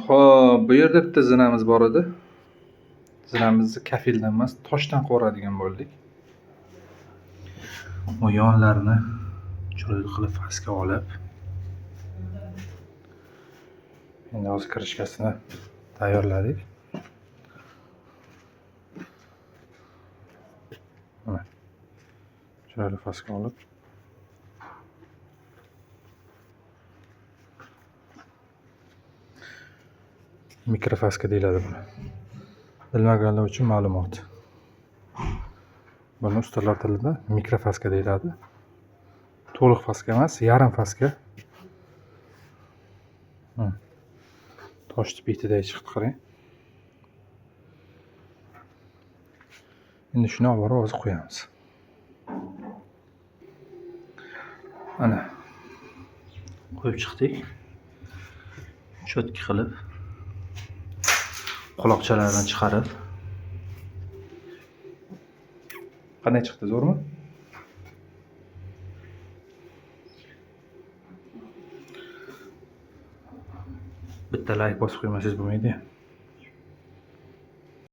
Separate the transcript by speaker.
Speaker 1: Xo'p, bu yerda bitta zinamiz bor edi. Zinamizni kafildan emas, toshdan qo'radigan bo'ldik. Bu yonlarini chiroyli qilib pastga olib, endi hozir kirishkasini tayyorladik. Mana chiroyli pastga olib, mikrofaska deyiladi buni. Bilmaganlar uchun ma'lumot. Buni ustalar tilida mikrofaska deyiladi. To'liq faska emas, yarim faska. Tosh tipidagi chiqdi, qarang. Endi shuni olib borib hozir qo'yamiz. Mana qo'yib chiqdik. Cho'tki qilib, quloqchalardan chiqarib. Qanday chiqdi, zo'rmi? Bitta like bosib qo'ymasangiz bo'lmaydi.